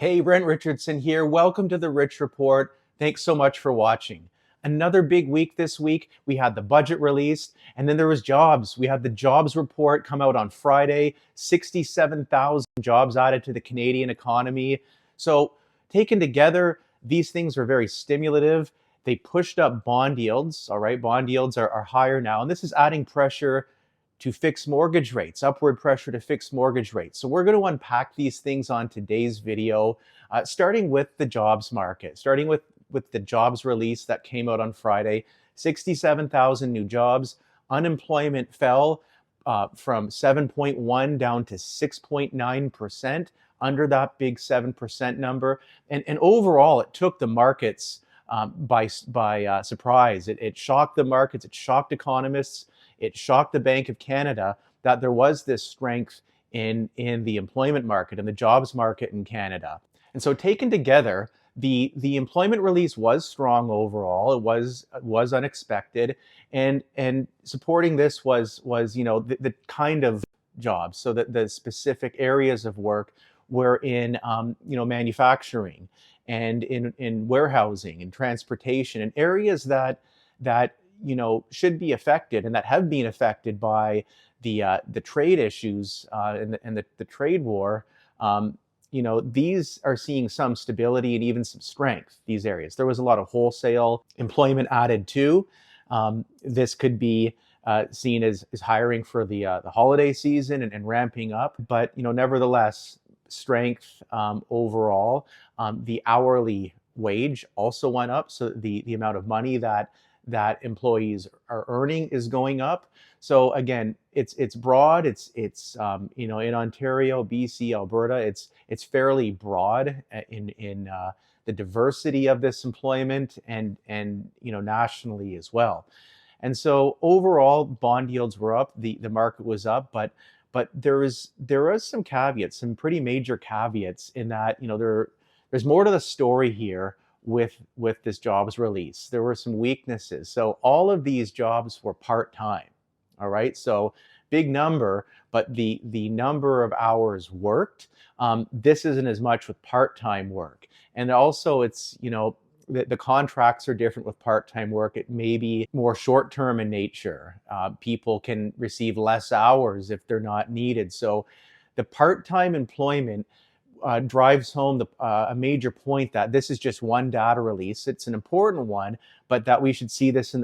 Hey, Brent Richardson here. Welcome to the Rich Report. Thanks so much for watching. Another big week this week. We had the budget released, and then there was jobs. We had the jobs report come out on Friday. 67,000 jobs added to the Canadian economy. So, taken together, these things are very stimulative. They pushed up bond yields. All right, bond yields are higher now, and this is adding pressure to fixed mortgage rates, upward pressure to fixed mortgage rates. So we're going to unpack these things on today's video, starting with the jobs market, starting with the jobs release that came out on Friday. 67,000 new jobs. Unemployment fell from 7.1 down to 6.9%, under that big 7% number. And overall, it took the markets by surprise. It shocked the markets. It shocked economists. It shocked the Bank of Canada that there was this strength in the employment market and the jobs market in Canada. And so taken together, the employment release was strong overall. It was unexpected, and supporting this was the kind of jobs. So that the specific areas of work were in manufacturing and in warehousing and transportation, and areas that should be affected and that have been affected by the trade issues and the trade war. These are seeing some stability and even some strength. These areas, there was a lot of wholesale employment added too. This could be seen as hiring for the holiday season and ramping up, but nevertheless, strength overall. The hourly wage also went up, so the amount of money that employees are earning is going up. So again, it's broad. It's in Ontario, BC, Alberta. It's fairly broad in the diversity of this employment and nationally as well. And so overall, bond yields were up. The market was up, but there was some caveats, some pretty major caveats in that there's more to the story here with this jobs release. There were some weaknesses. So all of these jobs were part-time. All right. So big number, but the number of hours worked, this isn't as much with part-time work. And also it's, the contracts are different with part-time work. It may be more short-term in nature. People can receive less hours if they're not needed. So the part-time employment drives home a major point that this is just one data release. It's an important one, but that we should see this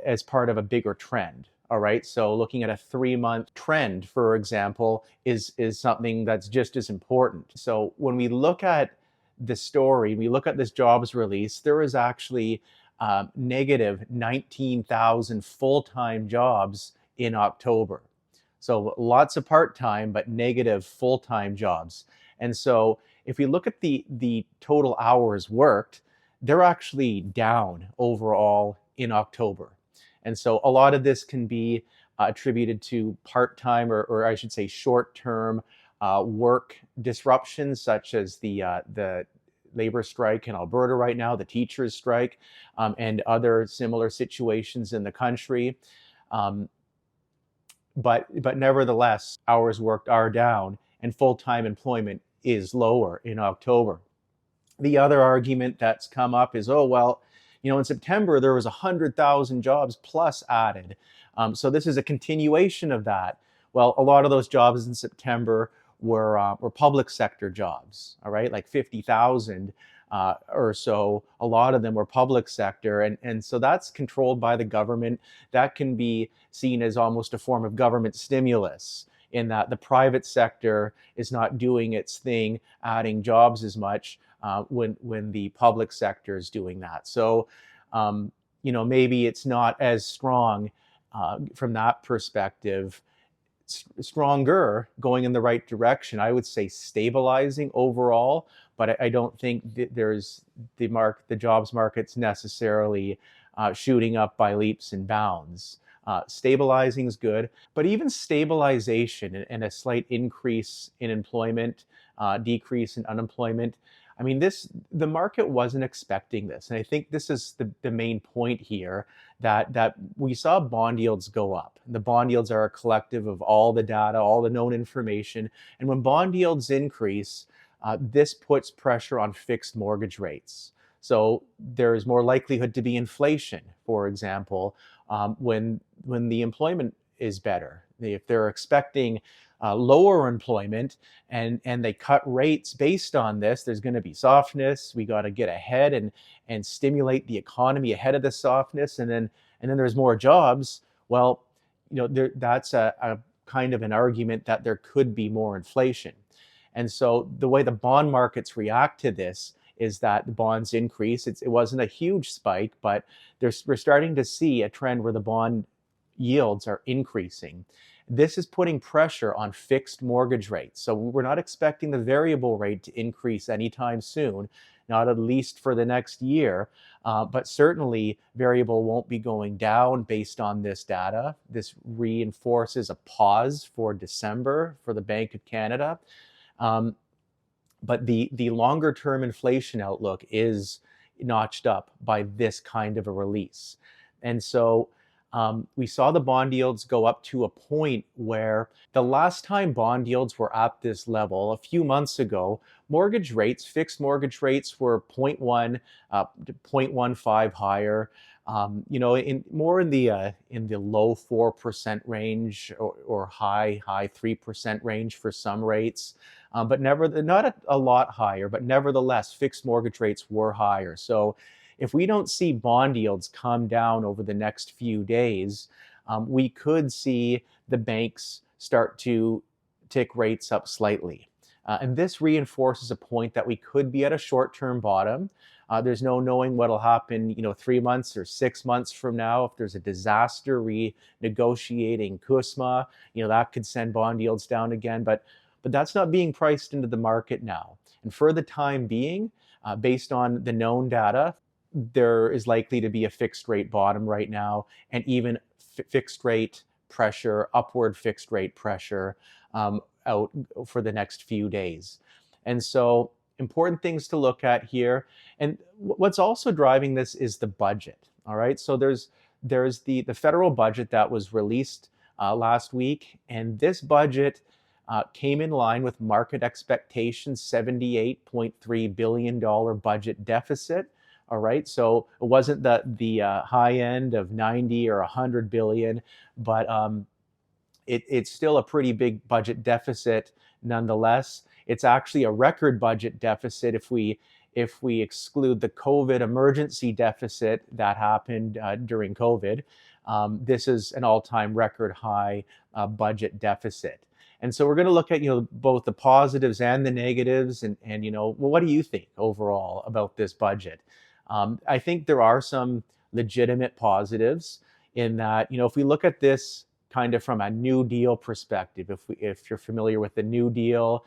as part of a bigger trend. All right. So looking at a 3-month trend, for example, is something that's just as important. So when we look at the story, we look at this jobs release, there is actually negative 19,000 full-time jobs in October. So lots of part-time, but negative full-time jobs. And so if we look at the total hours worked, they're actually down overall in October. And so a lot of this can be attributed to part-time or I should say short-term work disruptions, such as the labor strike in Alberta right now, the teachers' strike, and other similar situations in the country. But nevertheless, hours worked are down and full-time employment is lower in October. The other argument that's come up is, oh, well, in September, there was 100,000 jobs plus added. So this is a continuation of that. Well, a lot of those jobs in September were public sector jobs, all right, like 50,000 or so. A lot of them were public sector. And so that's controlled by the government. That can be seen as almost a form of government stimulus, in that the private sector is not doing its thing, adding jobs as much when the public sector is doing that. So, maybe it's not as strong from that perspective. Stronger, going in the right direction. I would say stabilizing overall, but I don't think that there's the jobs market's necessarily shooting up by leaps and bounds. Stabilizing is good, but even stabilization and a slight increase in employment, decrease in unemployment. I mean, the market wasn't expecting this. And I think this is the main point here, that we saw bond yields go up. The bond yields are a collective of all the data, all the known information. And when bond yields increase, this puts pressure on fixed mortgage rates. So there's more likelihood to be inflation, for example, when the employment is better. If they're expecting lower employment and they cut rates based on this, there's going to be softness. We got to get ahead and stimulate the economy ahead of the softness, and then there's more jobs. Well, that's a kind of an argument that there could be more inflation. And so the way the bond markets react to this is that the bonds increase. It wasn't a huge spike, but we're starting to see a trend where the bond yields are increasing. This is putting pressure on fixed mortgage rates. So we're not expecting the variable rate to increase anytime soon, not at least for the next year. But certainly variable won't be going down based on this data. This reinforces a pause for December for the Bank of Canada. But the longer term inflation outlook is notched up by this kind of a release. And so we saw the bond yields go up to a point where the last time bond yields were at this level, a few months ago, fixed mortgage rates were 0.1, 0.15 higher. In the low 4% range or high 3% range for some rates, but not a lot higher. But nevertheless, fixed mortgage rates were higher. So if we don't see bond yields come down over the next few days, we could see the banks start to tick rates up slightly. And this reinforces a point that we could be at a short-term bottom. There's no knowing what'll happen, 3 months or 6 months from now. If there's a disaster renegotiating CUSMA, that could send bond yields down again. But that's not being priced into the market now. And for the time being, based on the known data, there is likely to be a fixed rate bottom right now, and even fixed rate pressure, upward fixed rate pressure out for the next few days. And so important things to look at here. And what's also driving this is the budget. All right. So there's the federal budget that was released last week. And this budget came in line with market expectations, $78.3 billion budget deficit. All right. So it wasn't the high end of 90 or 100 billion, but it's still a pretty big budget deficit nonetheless. It's actually a record budget deficit if we exclude the COVID emergency deficit that happened during COVID. This is an all-time record high budget deficit. And so we're going to look at both the positives and the negatives, and what do you think overall about this budget? I think there are some legitimate positives in that, if we look at this kind of from a New Deal perspective, if you're familiar with the New Deal,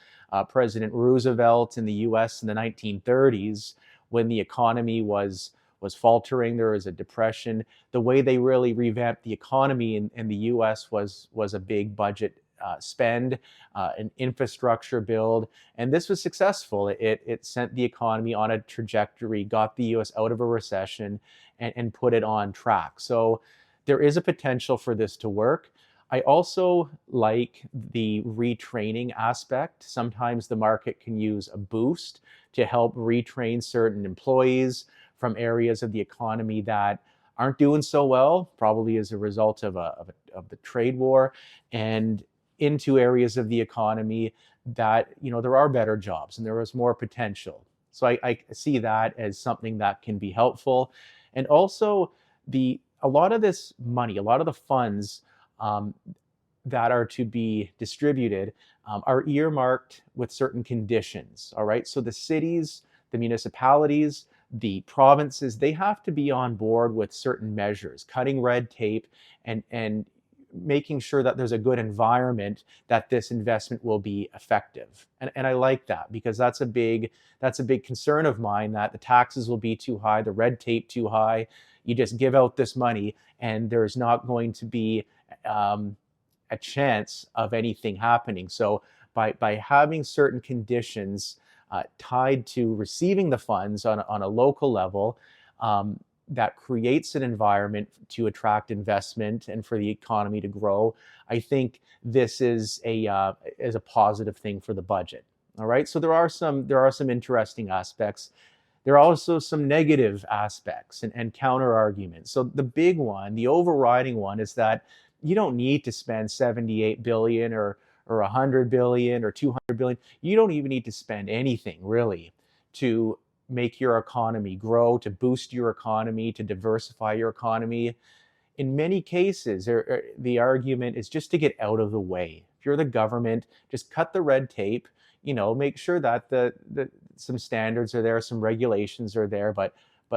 President Roosevelt in the U.S. in the 1930s, when the economy was faltering, there was a depression. The way they really revamped the economy in the U.S. was a big budget spend, an infrastructure build, and this was successful. It sent the economy on a trajectory, got the U.S. out of a recession, and put it on track. So there is a potential for this to work. I also like the retraining aspect. Sometimes the market can use a boost to help retrain certain employees from areas of the economy that aren't doing so well, probably as a result of the trade war, and into areas of the economy that there are better jobs and there is more potential. So I see that as something that can be helpful. And also a lot of this money, a lot of the funds that are to be distributed are earmarked with certain conditions. All right. So the cities, the municipalities, the provinces, they have to be on board with certain measures, cutting red tape and making sure that there's a good environment that this investment will be effective. And I like that because that's a big concern of mine, that the taxes will be too high, the red tape too high. You just give out this money and there's not going to be a chance of anything happening. So by having certain conditions tied to receiving the funds on a local level, that creates an environment to attract investment and for the economy to grow, I think this is a positive thing for the budget. All right, so there are some interesting aspects. There are also some negative aspects and counter arguments. So the big one, the overriding one, is that you don't need to spend 78 billion or 100 billion or 200 billion. You don't even need to spend anything really to make your economy grow, to boost your economy, to diversify your economy. In many cases, the argument is just to get out of the way. If you're the government, just cut the red tape. Make sure that the some standards are there, some regulations are there, but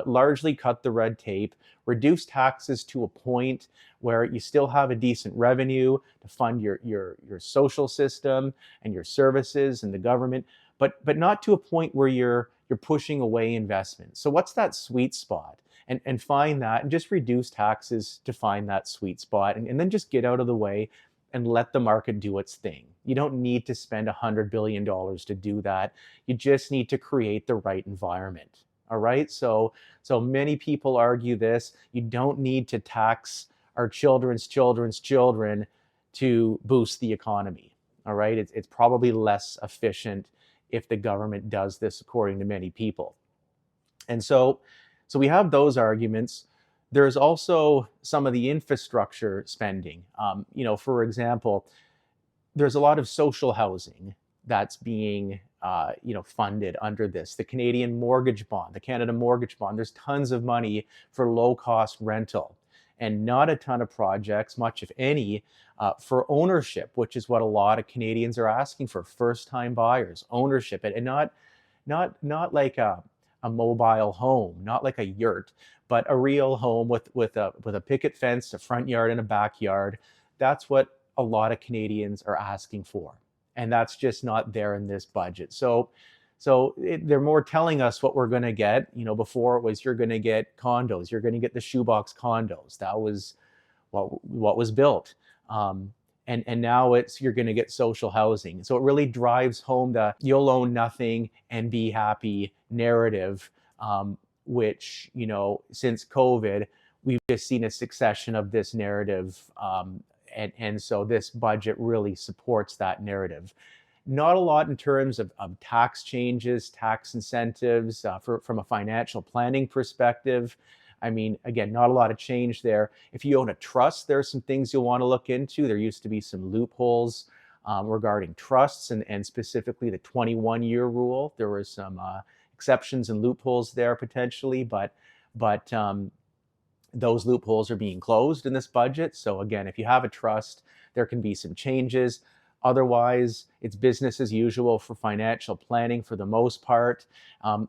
largely cut the red tape, reduce taxes to a point where you still have a decent revenue to fund your social system and your services and the government, but not to a point where you're pushing away investment. So what's that sweet spot? And find that and just reduce taxes to find that sweet spot, and then just get out of the way and let the market do its thing. You don't need to spend $100 billion to do that. You just need to create the right environment. All right. So many people argue this. You don't need to tax our children's children to boost the economy. All right. It's probably less efficient if the government does this, according to many people. And so we have those arguments. There's also some of the infrastructure spending. For example, there's a lot of social housing that's being funded under this. The Canadian mortgage bond, the Canada mortgage bond, there's tons of money for low cost rental and not a ton of projects, much if any, for ownership, which is what a lot of Canadians are asking for, first time buyers, ownership, and not like a mobile home, not like a yurt, but a real home with a picket fence, a front yard, and a backyard. That's what a lot of Canadians are asking for, and that's just not there in this budget. They're more telling us what we're going to get. Before it was you're going to get condos, you're going to get the shoebox condos. That was what was built. And now it's you're going to get social housing. So it really drives home the you'll own nothing and be happy narrative, which, since COVID, we've just seen a succession of this narrative. And so this budget really supports that narrative. Not a lot in terms of tax changes, tax incentives from a financial planning perspective. I mean, again, not a lot of change there. If you own a trust, there are some things you'll want to look into. There used to be some loopholes regarding trusts and specifically the 21-year rule. There were some exceptions and loopholes there potentially, but those loopholes are being closed in this budget. So again, if you have a trust, there can be some changes. Otherwise, it's business as usual for financial planning for the most part.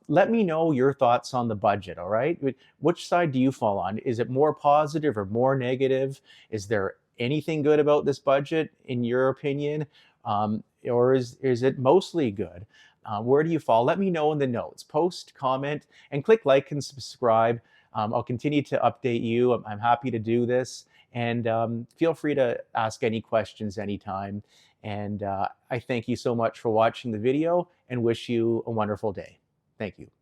Let me know your thoughts on the budget, all right? Which side do you fall on? Is it more positive or more negative? Is there anything good about this budget, in your opinion? Or is it mostly good? Where do you fall? Let me know in the notes. Post, comment, and click like and subscribe. I'll continue to update you. I'm happy to do this. And feel free to ask any questions anytime. And I thank you so much for watching the video and wish you a wonderful day. Thank you.